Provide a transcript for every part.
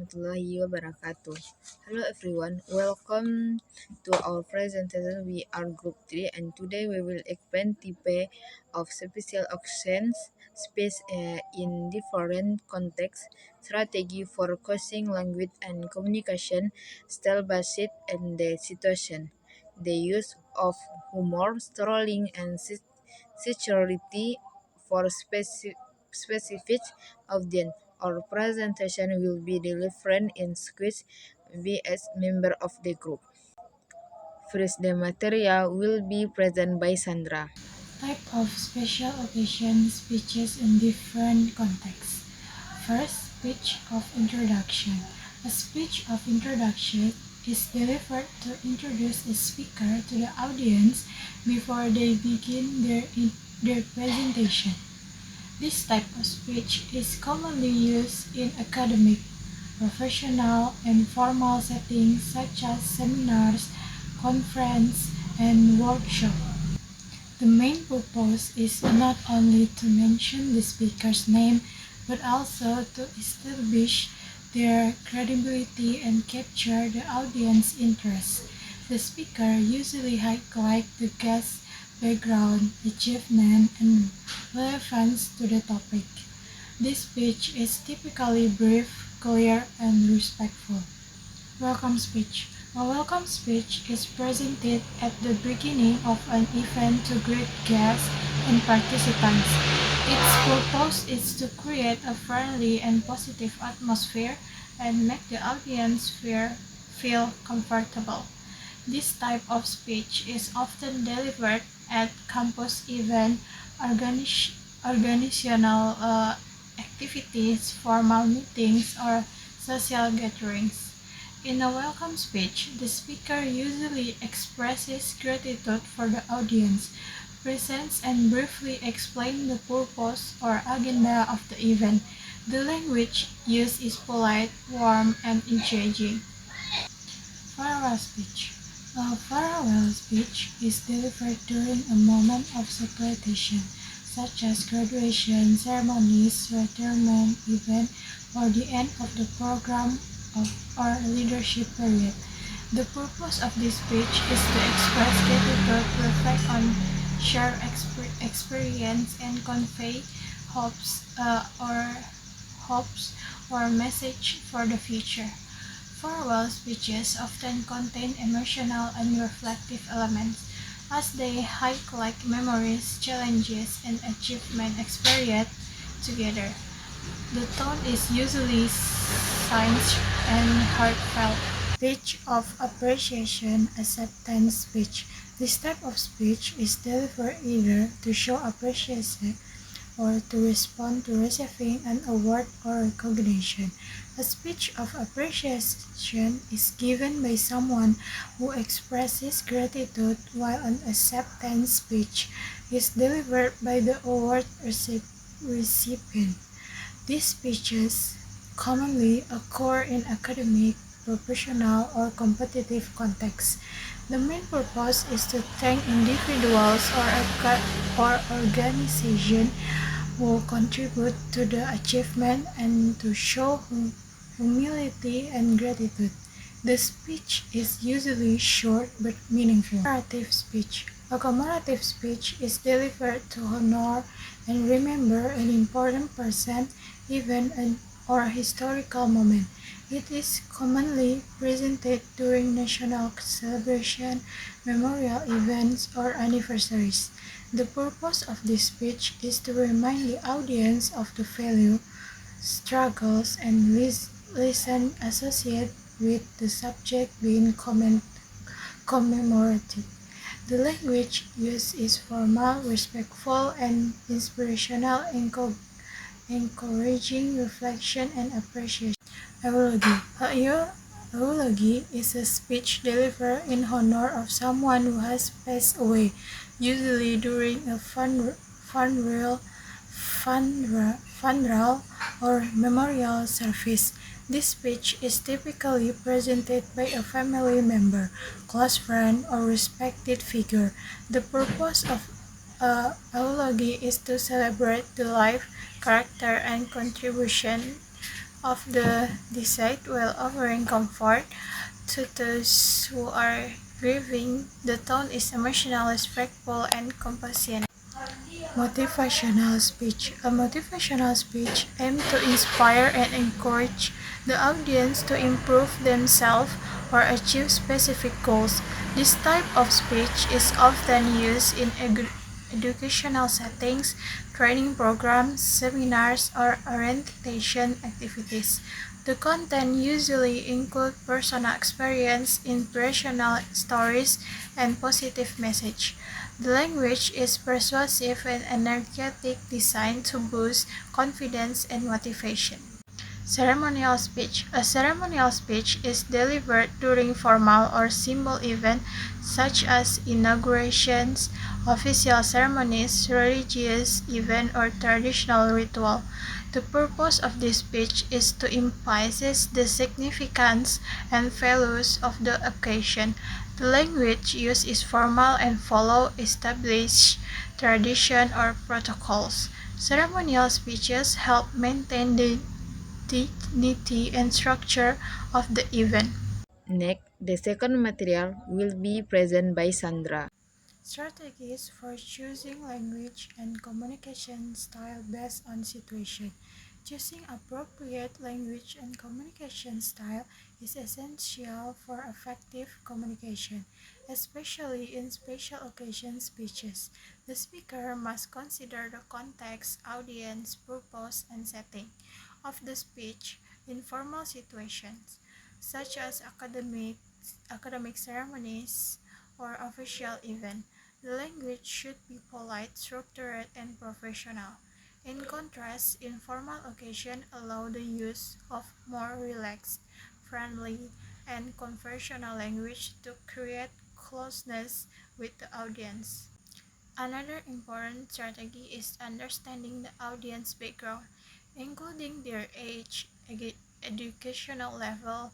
warahmatullahi wabarakatuh. Hello everyone, welcome to our presentation. We are Group 3 and today we will explain type of special actions space in different contexts, strategy for causing language and communication, style based and the situation, the use of humor, strolling and sincerity for specific audience. Our presentation will be delivered in Squid vs member of the group. First, the material will be presented by Sandra. Type of special occasion speeches in different contexts. First, speech of introduction. A speech of introduction is delivered to introduce a speaker to the audience before they begin their presentation. This type of speech is commonly used in academic, professional, and formal settings such as seminars, conferences, and workshops. The main purpose is not only to mention the speaker's name, but also to establish their credibility and capture the audience's interest. The speaker usually highlights the guest's background, achievement, and relevance to the topic. This speech is typically brief, clear, and respectful. Welcome speech. A welcome speech is presented at the beginning of an event to greet guests and participants. Its purpose is to create a friendly and positive atmosphere and make the audience feel comfortable. This type of speech is often delivered at campus events, organizational activities, formal meetings, or social gatherings. In a welcome speech, the speaker usually expresses gratitude for the audience, presents and briefly explains the purpose or agenda of the event. The language used is polite, warm, and engaging. Farewell speech. A farewell speech is delivered during a moment of separation, such as graduation ceremonies, retirement event, or the end of the program or leadership period. The purpose of this speech is to express gratitude, reflect on shared experience, and convey hopes or message for the future. Farewell speeches often contain emotional and reflective elements, as they highlight memories, challenges, and achievements experienced together. The tone is usually sincere and heartfelt. Speech of appreciation, acceptance speech. This type of speech is delivered either to show appreciation or to respond to receiving an award or recognition. A speech of appreciation is given by someone who expresses gratitude, while an acceptance speech is delivered by the award recipient. These speeches commonly occur in academic, professional, or competitive contexts. The main purpose is to thank individuals or organizations who contribute to the achievement and to show humility and gratitude. The speech is usually short but meaningful. Commemorative speech. A commemorative speech is delivered to honor and remember an important person, event, or historical moment. It is commonly presented during national celebration, memorial events, or anniversaries. The purpose of this speech is to remind the audience of the value, struggles, and lessons associated with the subject being commemorated. The language used is formal, respectful, and inspirational, encouraging reflection and appreciation. Eulogy. Eulogy is a speech delivered in honor of someone who has passed away, usually during a funeral or memorial service. This speech is typically presented by a family member, close friend, or respected figure. The purpose of eulogy is to celebrate the life, character, and contribution of the deceased while offering comfort to those who are grieving. The tone is emotional, respectful, and compassionate. Motivational speech. A motivational speech aims to inspire and encourage the audience to improve themselves or achieve specific goals. This type of speech is often used in educational settings, training programs, seminars, or orientation activities. The content usually include personal experience, inspirational stories, and positive message. The language is persuasive and energetic, designed to boost confidence and motivation. Ceremonial speech. A ceremonial speech is delivered during formal or symbol events such as inaugurations, official ceremonies, religious event, or traditional ritual. The purpose of this speech is to emphasize the significance and values of the occasion. The language used is formal and follow established tradition or protocols. Ceremonial speeches help maintain the dignity and structure of the event. Next, the second material will be presented by Sandra. Strategies for choosing language and communication style based on situation. Choosing appropriate language and communication style is essential for effective communication, especially in special occasion speeches. The speaker must consider the context, audience, purpose, and setting of the speech in formal situations, such as academic ceremonies or official events. The language should be polite, structured, and professional. In contrast, informal occasions allow the use of more relaxed, friendly, and conversational language to create closeness with the audience. Another important strategy is understanding the audience background, including their age, educational level,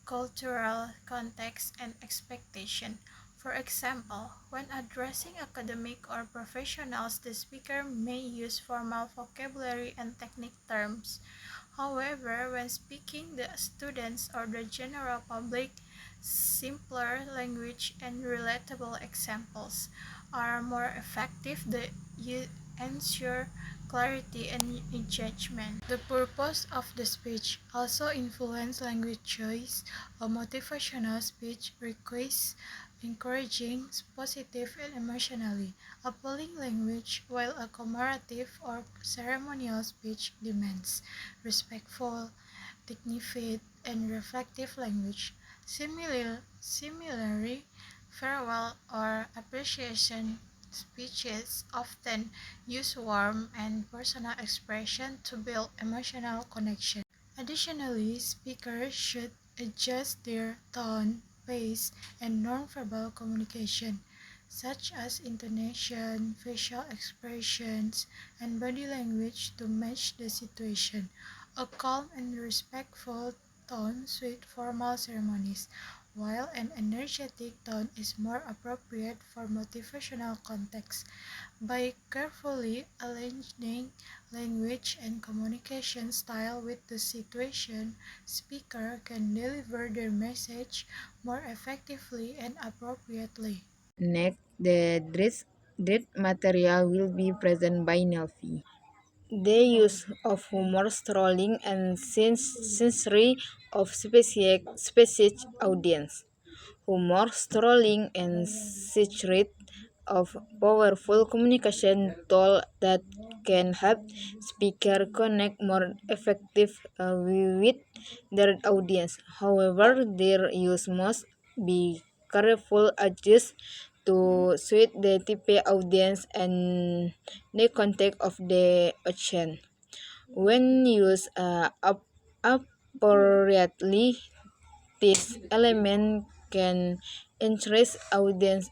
cultural context, and expectation. For example, when addressing academic or professionals, the speaker may use formal vocabulary and technical terms. However, when speaking to students or the general public, simpler language and relatable examples are more effective to ensure clarity and engagement. The purpose of the speech also influences language choice. A motivational speech requires encouraging, positive, and emotionally appealing language, while a commemorative or ceremonial speech demands respectful, dignified, and reflective language. Similarly, farewell or appreciation speeches often use warm and personal expression to build emotional connection. Additionally, speakers should adjust their tone, pace, and nonverbal communication, such as intonation, facial expressions, and body language to match the situation. A calm and respectful tone suits formal ceremonies, while an energetic tone is more appropriate for motivational contexts. By carefully aligning language and communication style with the situation, speaker can deliver their message more effectively and appropriately. Next, the dread material will be presented by Nelvi. The use of humor, strolling, and sensory of specific audience. Humor, strolling, and secret of powerful communication tool that can help speaker connect more effective with their audience. However, their use must be careful adjust to suit the type audience and the context of the occasion. When used appropriately, this element can interest audience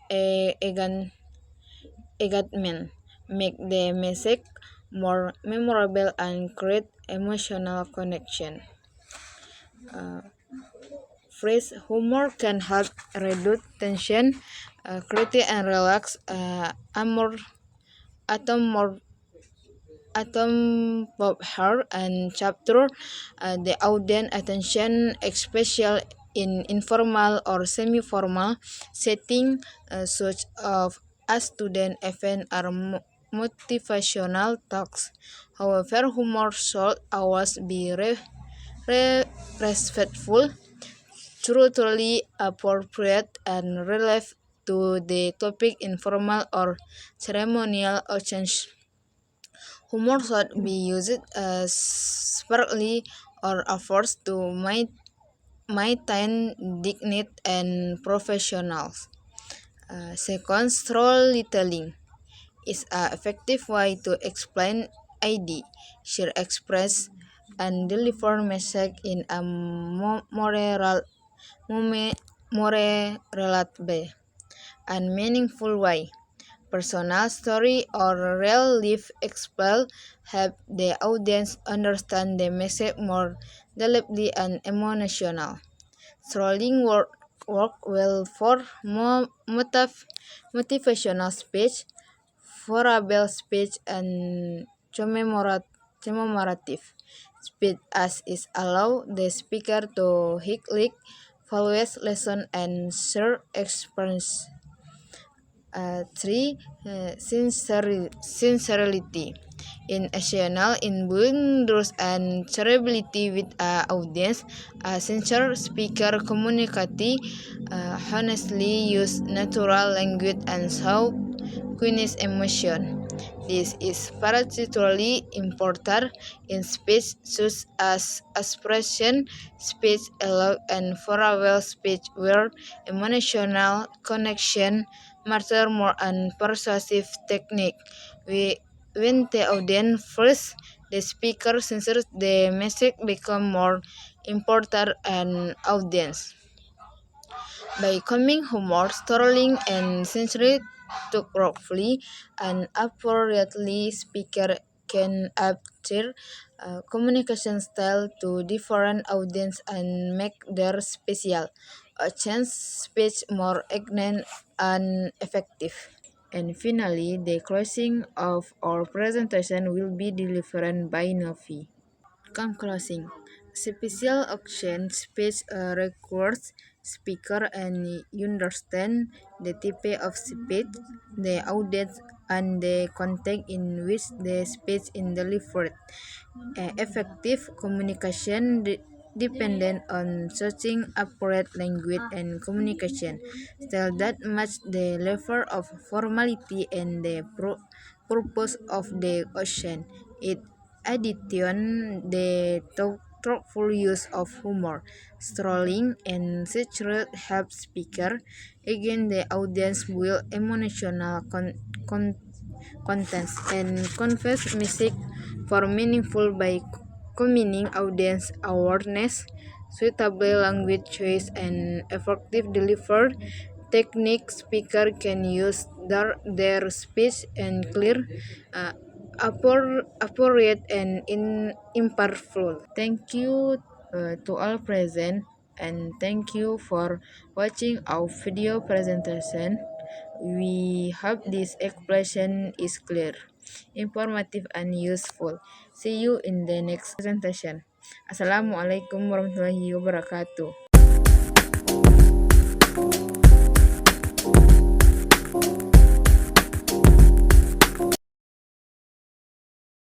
engagement, make the message more memorable, and create emotional connection. Phrase humor can help reduce tension, create and relax, more atom pop her and chapter the audience attention, especially in informal or semi-formal setting such as student event or motivational talks. However, humor should always be respectful, truthfully appropriate, and relevant to the topic. Informal or ceremonial occasions, humor should be used sparingly or efforts to maintain dignity and professionals. Second, storytelling is an effective way to explain ID, share express, and deliver message in a more relatable and meaningful way. Personal story or real life example help the audience understand the message more deeply and emotional. Strolling work well for motivational speech, verbal speech, and commemorative speech, as is allow the speaker to highlight values, lesson, and share experience. Three, sincerity. In additional, in building trust and shareability with audience, a sincere speaker communicate honestly, use natural language, and show genuine emotion. This is particularly important in speech such as expression speech, dialogue, and verbal speech, where emotional connection matter more and persuasive technique. When the audience first, the speaker senses the message become more important and audience. By coming humor, storytelling, and sensory to roughly and appropriately, speaker can adapt their communication style to different audience and make their special a chance speech more engaging and effective. And finally, the closing of our presentation will be delivered by Novi. Concluding, special action speech requires speaker and understand the type of speech, the audience, and the context in which the speech is delivered. Effective communication dependent on searching appropriate language and communication style that match the level of formality and the purpose of the ocean. In addition, the thoughtful use of humor, strolling, and satire help speaker again the audience will emotional contents and conveys message for meaningful by combining audience awareness, suitable language choice, and effective delivery technique. Speaker can use their speech and clear, uh, appropriate, and impartial. Thank you to all present, and thank you for watching our video presentation. We hope this explanation is clear, informative, and useful. See you in the next presentation. Assalamualaikum warahmatullahi wabarakatuh.